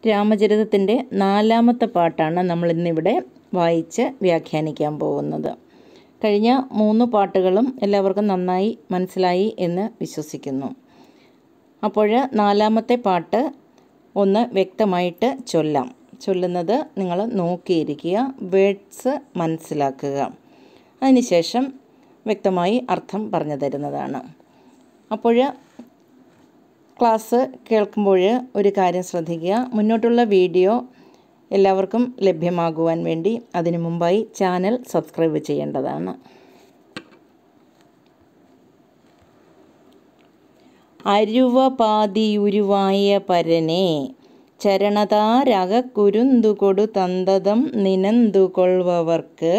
രാമചരിതത്തിൻ്റെ 4ാമത്തെ പാട്ടാണ് നമ്മളിന്നിവിടെ വായിച്ച് വ്യാഖ്യാനിക്കാൻ പോകുന്നത്. കഴിഞ്ഞ 3 പാട്ടുകളും എല്ലാവർക്കും നന്നായി മനസ്സിലായി എന്ന് വിശ്വസിക്കുന്നു. അപ്പോൾ 4ാമത്തെ പാട്ട് ഒന്ന് വ്യക്തമായിട്ട് ചൊല്ലുന്നത് നിങ്ങൾ നോക്കിയിരിക്കുക, വേർഡ്സ് മനസ്സിലാക്കുക. അതിനുശേഷം വ്യക്തമായി അർത്ഥം പറഞ്ഞു തരുന്നതാണ്. അപ്പോൾ ക്ലാസ് കേൾക്കുമ്പോൾ ഒരു കാര്യം ശ്രദ്ധിക്കുക, മുന്നോട്ടുള്ള വീഡിയോ എല്ലാവർക്കും ലഭ്യമാകുവാൻ വേണ്ടി അതിനു മുമ്പായി ചാനൽ സബ്സ്ക്രൈബ് ചെയ്യേണ്ടതാണ്. അരുവ പാതിയുരുവായ പരനെ ചരണതാരകുരുന്തുകൊടു തന്തതം നിനന്തുകൊള്ളുവർക്ക്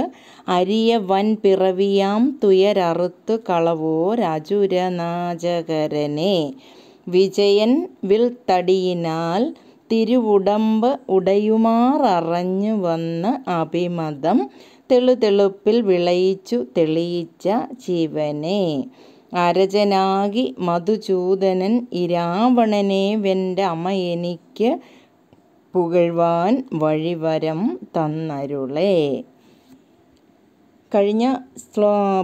അരിയ വൻ പിറവിയാം തുയരറുത്തു കളവോ രാജുരനാജകരനെ വിജയൻ വിൽത്തടിയിനാൽ തിരുവുടമ്പ് ഉടയുമാറഞ്ഞു വന്ന് അഭിമതം തെളുതെളുപ്പിൽ വിളയിച്ചു തെളിയിച്ച ശിവനെ അരജനാകി മധുചൂദനൻ ഇരാവണനെ വെൻ്റെ അമ്മ എനിക്ക് പുകഴ്വാൻ വഴിവരം തന്നരുളേ. കഴിഞ്ഞ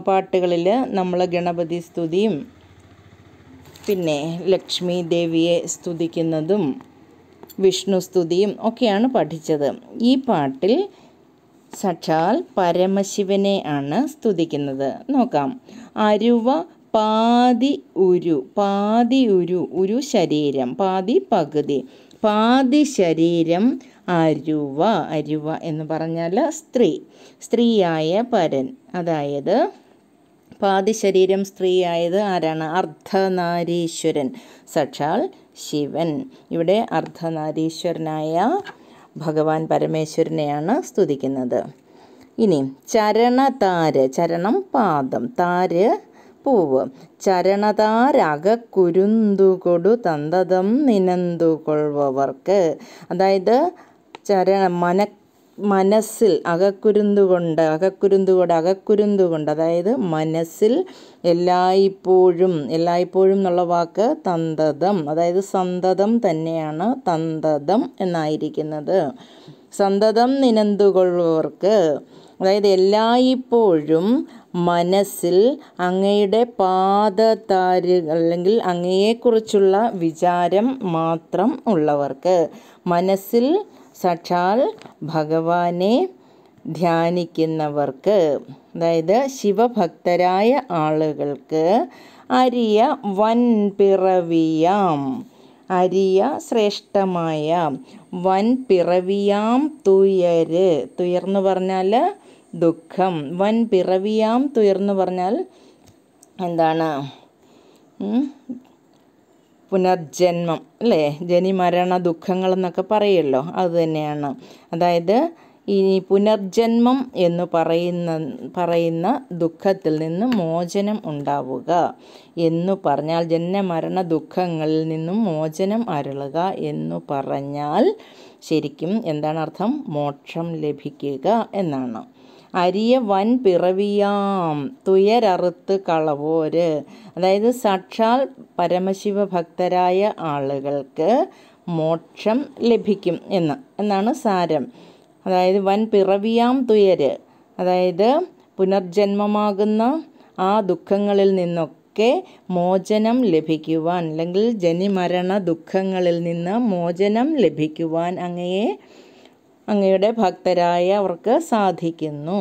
പാട്ടുകളിൽ നമ്മൾ ഗണപതി സ്തുതിയും പിന്നെ ലക്ഷ്മി ദേവിയെ സ്തുതിക്കുന്നതും വിഷ്ണു സ്തുതിയും ഒക്കെയാണ് പഠിച്ചത്. ഈ പാട്ടിൽ സാക്ഷാൽ പരമശിവനെ ആണ് സ്തുതിക്കുന്നത്. നോക്കാം. അരുവ പാതി ഉരു ശരീരം, പാതി പകുതി, പാതി ശരീരം അരുവ എന്ന് പറഞ്ഞാൽ സ്ത്രീയായ പരൻ. അതായത് പാതി ശരീരം സ്ത്രീയായത് ആരാണ്? അർദ്ധനാരീശ്വരൻ, സാക്ഷാൽ ശിവൻ. ഇവിടെ അർദ്ധനാരീശ്വരനായ ഭഗവാൻ പരമേശ്വരനെയാണ് സ്തുതിക്കുന്നത്. ഇനി ചരണതാര്, ചരണം പാദം, താര് പൂവ്, ചരണതാരകുരുന്തുകൊടു തന്തതം നിനന്തുകൊള്ളുവർക്ക്, അതായത് മനസ്സിൽ അകക്കുരുന്തുകൊണ്ട് അതായത് മനസ്സിൽ എല്ലായ്പ്പോഴും എന്നുള്ള വാക്ക് തന്തതം, അതായത് സന്തതം തന്നെയാണ് തന്തതം എന്നായിരിക്കുന്നത്. സന്തതം നിനന്തുകൊള്ളുവർക്ക്, അതായത് എല്ലായ്പ്പോഴും മനസ്സിൽ അങ്ങയുടെ പാദതാര് അല്ലെങ്കിൽ അങ്ങയെക്കുറിച്ചുള്ള വിചാരം മാത്രം ഉള്ളവർക്ക്, മനസ്സിൽ സാക്ഷാൽ ഭഗവാനെ ധ്യാനിക്കുന്നവർക്ക്, അതായത് ശിവഭക്തരായ ആളുകൾക്ക് അരിയ വൻ പിറവിയാം, അരിയ ശ്രേഷ്ഠമായ, വൻ പിറവിയാം തുയർന്ന് പറഞ്ഞാൽ ദുഃഖം, വൻ പിറവിയാം തുയർന്ന് പറഞ്ഞാൽ എന്താണ്? പുനർജന്മം അല്ലേ? ജനിമരണ ദുഃഖങ്ങൾ എന്നൊക്കെ പറയുമല്ലോ, അത് തന്നെയാണ്. അതായത് ഈ പുനർജന്മം എന്ന് പറയുന്ന ദുഃഖത്തിൽ നിന്ന് മോചനം ഉണ്ടാവുക എന്നു പറഞ്ഞാൽ, ജന്മമരണ ദുഃഖങ്ങളിൽ നിന്നും മോചനം അരുളുക എന്നു പറഞ്ഞാൽ ശരിക്കും എന്താണ് അർത്ഥം? മോക്ഷം ലഭിക്കുക എന്നാണ്. അരിയ വൻ പിറവിയാം തുയരറുത്ത് കളവോര്, അതായത് സാക്ഷാൽ പരമശിവ ഭക്തരായ ആളുകൾക്ക് മോക്ഷം ലഭിക്കും എന്നാണ് സാരം. അതായത് വൻ പിറവിയാം തുയര്, അതായത് പുനർജന്മമാകുന്ന ആ ദുഃഖങ്ങളിൽ നിന്നൊക്കെ മോചനം ലഭിക്കുവാൻ, അല്ലെങ്കിൽ ജനിമരണ ദുഃഖങ്ങളിൽ നിന്ന് മോചനം ലഭിക്കുവാൻ അങ്ങയുടെ ഭക്തരായ അവർക്ക് സാധിക്കുന്നു.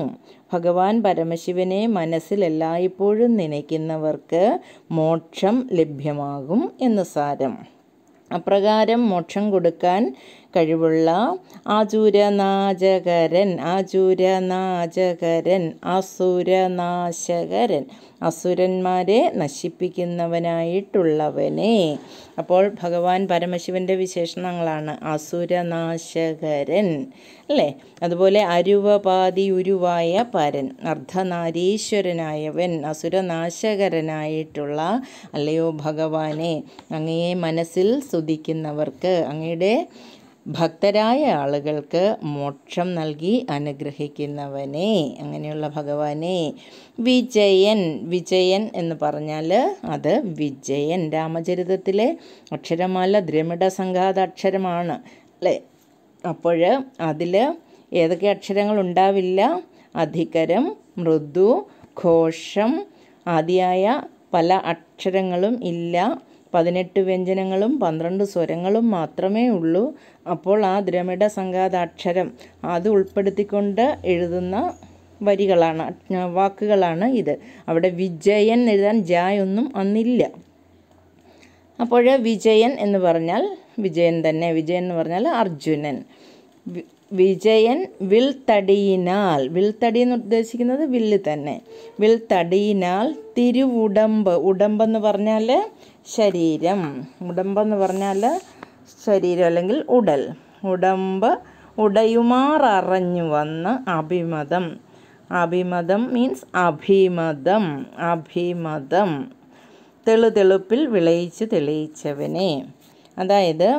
ഭഗവാൻ പരമശിവനെ മനസ്സിൽ എല്ലായ്പ്പോഴും നനയ്ക്കുന്നവർക്ക് മോക്ഷം ലഭ്യമാകും എന്ന് സാരം. അപ്രകാരം മോക്ഷം കൊടുക്കാൻ കഴിവുള്ള ആചുരനാശകരൻ, അസുരനാശകരൻ, അസുരന്മാരെ നശിപ്പിക്കുന്നവനായിട്ടുള്ളവനെ. അപ്പോൾ ഭഗവാൻ പരമശിവൻ്റെ വിശേഷണങ്ങളാണ് അസുരനാശകരൻ അല്ലേ? അതുപോലെ അരുവപാതി ഉരുവായ പരൻ, അർദ്ധനാരീശ്വരനായവൻ, അസുരനാശകരനായിട്ടുള്ള അല്ലയോ ഭഗവാനെ, അങ്ങയെ മനസ്സിൽ സ്തുതിക്കുന്നവർക്ക്, അങ്ങയുടെ ഭക്തരായ ആളുകൾക്ക് മോക്ഷം നൽകി അനുഗ്രഹിക്കുന്നവനെ, അങ്ങനെയുള്ള ഭഗവാനെ. വിജയൻ എന്ന് പറഞ്ഞാൽ അത് വിജയൻ. രാമചരിതത്തിലെ അക്ഷരമാല ദ്രമിഡ സംഘാത അക്ഷരമാണ് അല്ലേ? അപ്പോൾ അതിൽ ഏതൊക്കെ അക്ഷരങ്ങൾ ഉണ്ടാവില്ല? അധികരം, മൃദു, ഘോഷം ആദിയായ പല അക്ഷരങ്ങളും ഇല്ല. 18 വ്യഞ്ജനങ്ങളും 12 സ്വരങ്ങളും മാത്രമേ ഉള്ളൂ. അപ്പോൾ ആ ദ്രമിഡ സംഘാതാക്ഷരം അത് ഉൾപ്പെടുത്തിക്കൊണ്ട് എഴുതുന്ന വരികളാണ്, വാക്കുകളാണ് ഇത്. അവിടെ വിജയൻ എഴുതാൻ ജായൊന്നും അന്നില്ല. അപ്പോൾ വിജയൻ എന്ന് പറഞ്ഞാൽ വിജയൻ തന്നെ. വിജയൻ എന്ന് പറഞ്ഞാൽ അർജുനൻ. വിജയൻ വിൽ തടിയിനാൽ, വിൽ തടി എന്ന് ഉദ്ദേശിക്കുന്നത് വില്ല് തന്നെ. വിൽ തടിയിനാൽ തിരുവുടമ്പ്, ഉടമ്പെന്ന് പറഞ്ഞാൽ ശരീരം, ഉടമ്പെന്ന് പറഞ്ഞാൽ ശരീരം അല്ലെങ്കിൽ ഉടൽ. ഉടമ്പ് ഉടയുമാറഞ്ഞു വന്ന് അഭിമതം. അഭിമതം മീൻസ് അഭിമതം. അഭിമതം തെളുതെളുപ്പിൽ വിളയിച്ച് തെളിയിച്ചവനെ. അതായത്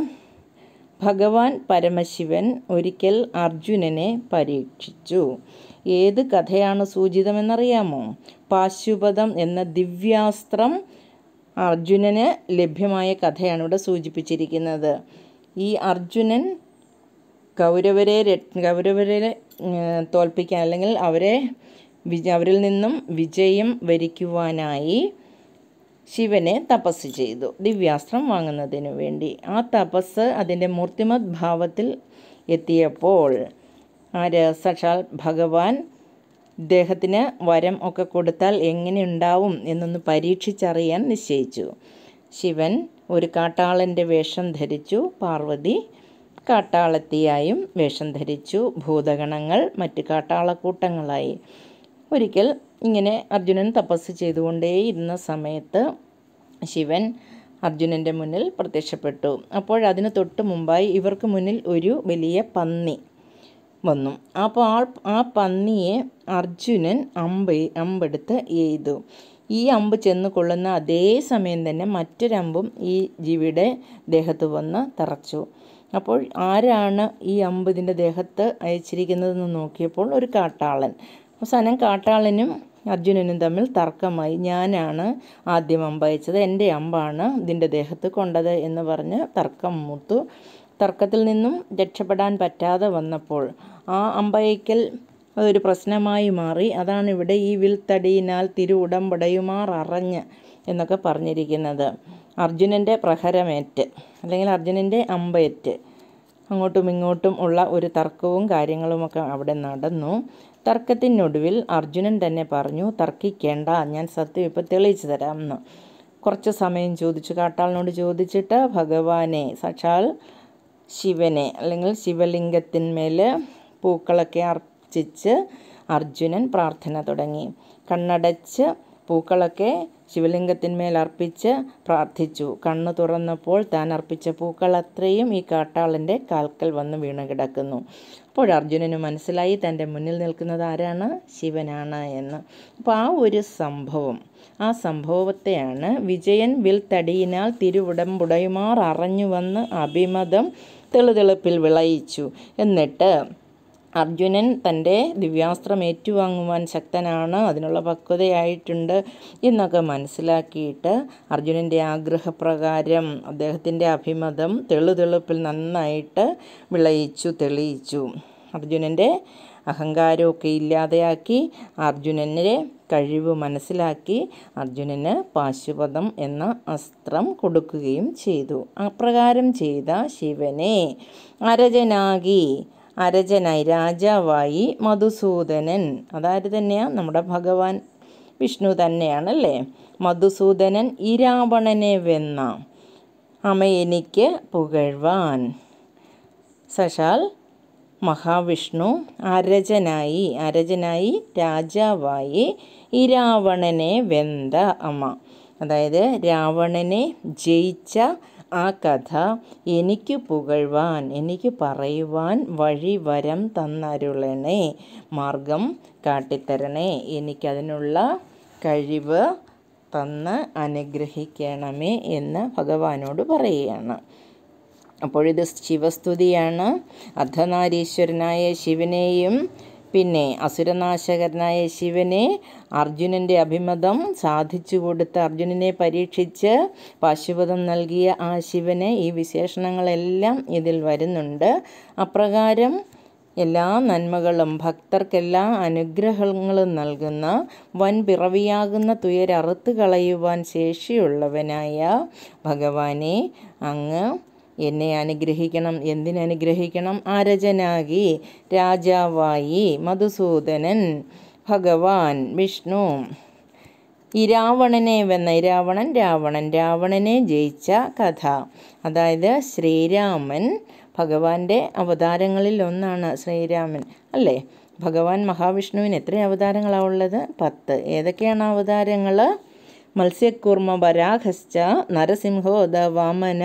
ഭഗവാൻ പരമശിവൻ ഒരിക്കൽ അർജുനനെ പരീക്ഷിച്ചു. ഏത് കഥയാണ് സൂചിതമെന്നറിയാമോ? പാശുപതം എന്ന ദിവ്യാസ്ത്രം അർജുനന് ലഭ്യമായ കഥയാണ് ഇവിടെ സൂചിപ്പിച്ചിരിക്കുന്നത്. ഈ അർജുനൻ കൗരവരെ തോൽപ്പിക്കാൻ അല്ലെങ്കിൽ അവരിൽ നിന്നും വിജയം വരിക്കുവാനായി ശിവനെ തപസ് ചെയ്തു, ദിവ്യാസ്ത്രം വാങ്ങുന്നതിനു വേണ്ടി. ആ തപസ് അതിൻ്റെ മൂർത്തിമത് ഭാവത്തിൽ എത്തിയപ്പോൾ സാക്ഷാൽ ഭഗവാൻ ഇദ്ദേഹത്തിന് വരം ഒക്കെ കൊടുത്താൽ എങ്ങനെ ഉണ്ടാവും എന്നൊന്ന് പരീക്ഷിച്ചറിയാൻ നിശ്ചയിച്ചു. ശിവൻ ഒരു കാട്ടാളൻ്റെ വേഷം ധരിച്ചു, പാർവതി കാട്ടാളത്തിയായും വേഷം ധരിച്ചു, ഭൂതഗണങ്ങൾ മറ്റ് കാട്ടാളക്കൂട്ടങ്ങളായി. ഒരിക്കൽ ഇങ്ങനെ അർജുനൻ തപസ് ചെയ്തുകൊണ്ടേയിരുന്ന സമയത്ത് ശിവൻ അർജുനൻ്റെ മുന്നിൽ പ്രത്യക്ഷപ്പെട്ടു. അപ്പോഴതിന് തൊട്ട് മുമ്പായി ഇവർക്ക് മുന്നിൽ ഒരു വലിയ പന്നി വന്നു. അപ്പോൾ ആ പന്നിയെ അർജുനൻ അമ്പെടുത്ത് എയ്തു. ഈ അമ്പ് ചെന്ന് കൊള്ളുന്ന അതേ സമയം തന്നെ മറ്റൊരമ്പും ഈ ജീവിയുടെ ദേഹത്ത് വന്ന് തറച്ചു. അപ്പോൾ ആരാണ് ഈ അമ്പ് ഇതിൻ്റെ ദേഹത്ത് അയച്ചിരിക്കുന്നതെന്ന് നോക്കിയപ്പോൾ ഒരു കാട്ടാളൻ. അവസാനം കാട്ടാളനും അർജുനനും തമ്മിൽ തർക്കമായി. ഞാനാണ് ആദ്യം അമ്പയച്ചത്, എൻ്റെ അമ്പാണ് ഇതിൻ്റെ ദേഹത്ത് കൊണ്ടത് എന്ന് പറഞ്ഞ് തർക്കം മൂത്തു. തർക്കത്തിൽ നിന്നും രക്ഷപ്പെടാൻ പറ്റാതെ വന്നപ്പോൾ ആ അമ്പയക്കൽ അതൊരു പ്രശ്നമായി മാറി. അതാണ് ഇവിടെ ഈ വിൽത്തടിയിനാൽ തിരുവുടമ്പടയുമാറഞ്ഞ് എന്നൊക്കെ പറഞ്ഞിരിക്കുന്നത്. അർജുനൻ്റെ പ്രഹരമേറ്റ് അല്ലെങ്കിൽ അർജുനൻ്റെ അമ്പയറ്റ് അങ്ങോട്ടും ഇങ്ങോട്ടും ഉള്ള ഒരു തർക്കവും കാര്യങ്ങളുമൊക്കെ അവിടെ നടന്നു. തർക്കത്തിനൊടുവിൽ അർജുനൻ തന്നെ പറഞ്ഞു, തർക്കിക്കേണ്ട, ഞാൻ സത്യം ഇപ്പോൾ തെളിയിച്ചു തരാം എന്ന്. കുറച്ച് സമയം ചോദിച്ചു, കാട്ടാളിനോട് ചോദിച്ചിട്ട് ഭഗവാനെ, സാക്ഷാൽ ശിവനെ അല്ലെങ്കിൽ ശിവലിംഗത്തിന്മേൽ പൂക്കളൊക്കെ അർച്ചിച്ച് അർജുനൻ പ്രാർത്ഥന തുടങ്ങി. കണ്ണടച്ച് പൂക്കളൊക്കെ ശിവലിംഗത്തിന്മേൽ അർപ്പിച്ച് പ്രാർത്ഥിച്ചു. കണ്ണ് തുറന്നപ്പോൾ താൻ അർപ്പിച്ച പൂക്കൾ അത്രയും ഈ കാട്ടാളൻ്റെ കാൽക്കൽ വന്ന് വീണ് കിടക്കുന്നു. അപ്പോൾ അർജുനന് മനസ്സിലായി തൻ്റെ മുന്നിൽ നിൽക്കുന്നത് ആരാണ്? ശിവനാണ് എന്ന്. അപ്പോൾ ആ സംഭവത്തെയാണ് വിജയൻ വിൽ തടിയിനാൽ തിരുവുടമ്പുടയുമാർ അറിഞ്ഞു വന്ന് അഭിമതം തെളുതെളുപ്പിൽ വിളയിച്ചു. എന്നിട്ട് അർജുനൻ തൻ്റെ ദിവ്യാസ്ത്രം ഏറ്റുവാങ്ങുവാൻ ശക്തനാണ്, അതിനുള്ള പക്വതയായിട്ടുണ്ട് എന്നൊക്കെ മനസ്സിലാക്കിയിട്ട് അർജുനൻ്റെ ആഗ്രഹപ്രകാരം അദ്ദേഹത്തിൻ്റെ അഭിമതം തെളുതെളുപ്പിൽ നന്നായിട്ട് തെളിയിച്ചു. അർജുനൻ്റെ അഹങ്കാരമൊക്കെ ഇല്ലാതെയാക്കി, അർജുനൻ്റെ കഴിവ് മനസ്സിലാക്കി അർജുനന് പാശുപതം എന്ന അസ്ത്രം കൊടുക്കുകയും ചെയ്തു. അപ്രകാരം ചെയ്ത ശിവനെ അരജനായി രാജാവായി മധുസൂദനൻ, അതായത് തന്നെയാണ് നമ്മുടെ ഭഗവാൻ വിഷ്ണു തന്നെയാണല്ലേ. മധുസൂദനൻ ഈ രാവണനെ വെന്ന അമയെനിക്ക് പുകഴ്വാൻ. സാക്ഷാൽ മഹാവിഷ്ണു അരജനായി രാജാവായി ഈ രാവണനെ വെന്ത അമ്മ, അതായത് രാവണനെ ജയിച്ച ആ കഥ എനിക്ക് പുകഴ്വാൻ, എനിക്ക് പറയുവാൻ വഴി വരം തന്നരുളണേ, മാർഗം കാട്ടിത്തരണേ, എനിക്കതിനുള്ള കഴിവ് തന്ന് അനുഗ്രഹിക്കണമേ എന്ന് ഭഗവാനോട് പറയുകയാണ്. അപ്പോഴിത് ശിവസ്തുതിയാണ്. അർദ്ധനാരീശ്വരനായ ശിവനെയും പിന്നെ അസുരനാശകനായ ശിവനെ അർജുനൻ്റെ അഭിമതം സാധിച്ചു കൊടുത്ത് അർജുനനെ പരീക്ഷിച്ച് പാശുപതം നൽകിയ ആ ശിവനെ ഈ വിശേഷണങ്ങളെല്ലാം ഇതിൽ വരുന്നുണ്ട്. അപ്രകാരം എല്ലാ നന്മകളും ഭക്തർക്കെല്ലാ അനുഗ്രഹങ്ങളും നൽകുന്ന വൻ പിറവിയാകുന്ന തുയരറുത്ത് കളയുവാൻ ശേഷിയുള്ളവനായ ഭഗവാനെ അങ്ങ് എന്നെ അനുഗ്രഹിക്കണം. എന്തിനനുഗ്രഹിക്കണം? അരജനാകി രാജാവായി മധുസൂദനൻ ഭഗവാൻ വിഷ്ണു ഇരാവണനെ വെന്ന രാവണനെ ജയിച്ച കഥ. അതായത് ശ്രീരാമൻ ഭഗവാന്റെ അവതാരങ്ങളിൽ ഒന്നാണ് ശ്രീരാമൻ അല്ലേ. ഭഗവാൻ മഹാവിഷ്ണുവിന് എത്ര അവതാരങ്ങളാണ് ഉള്ളത്? 10. ഏതൊക്കെയാണ് അവതാരങ്ങൾ? മത്സ്യകൂർമ്മ വരാഹശ്ച നരസിംഹോ വാമന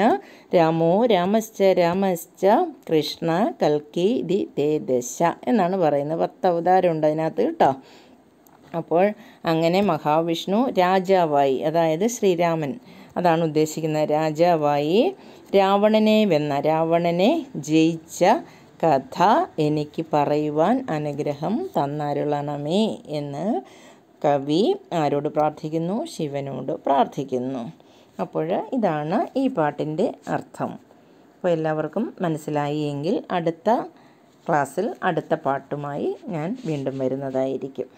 രാമോ രാമശ്ച കൃഷ്ണ കൽക്കി ദി തേദശ എന്നാണ് പറയുന്നത്. 10 അവതാരമുണ്ട് അതിനകത്ത് കേട്ടോ. അപ്പോൾ അങ്ങനെ മഹാവിഷ്ണു രാജാവായി, അതായത് ശ്രീരാമൻ അതാണ് ഉദ്ദേശിക്കുന്നത്, രാജാവായി രാവണനെ ജയിച്ച കഥ എനിക്ക് പറയുവാൻ അനുഗ്രഹം തന്നരുളണമേ എന്ന് കവി ആരോട് പ്രാർത്ഥിക്കുന്നു? ശിവനോട് പ്രാർത്ഥിക്കുന്നു. അപ്പോൾ ഇതാണ് ഈ പാട്ടിൻ്റെ അർത്ഥം. അപ്പോൾ എല്ലാവർക്കും മനസ്സിലായി എങ്കിൽ അടുത്ത ക്ലാസ്സിൽ അടുത്ത പാട്ടുമായി ഞാൻ വീണ്ടും വരുന്നതായിരിക്കും.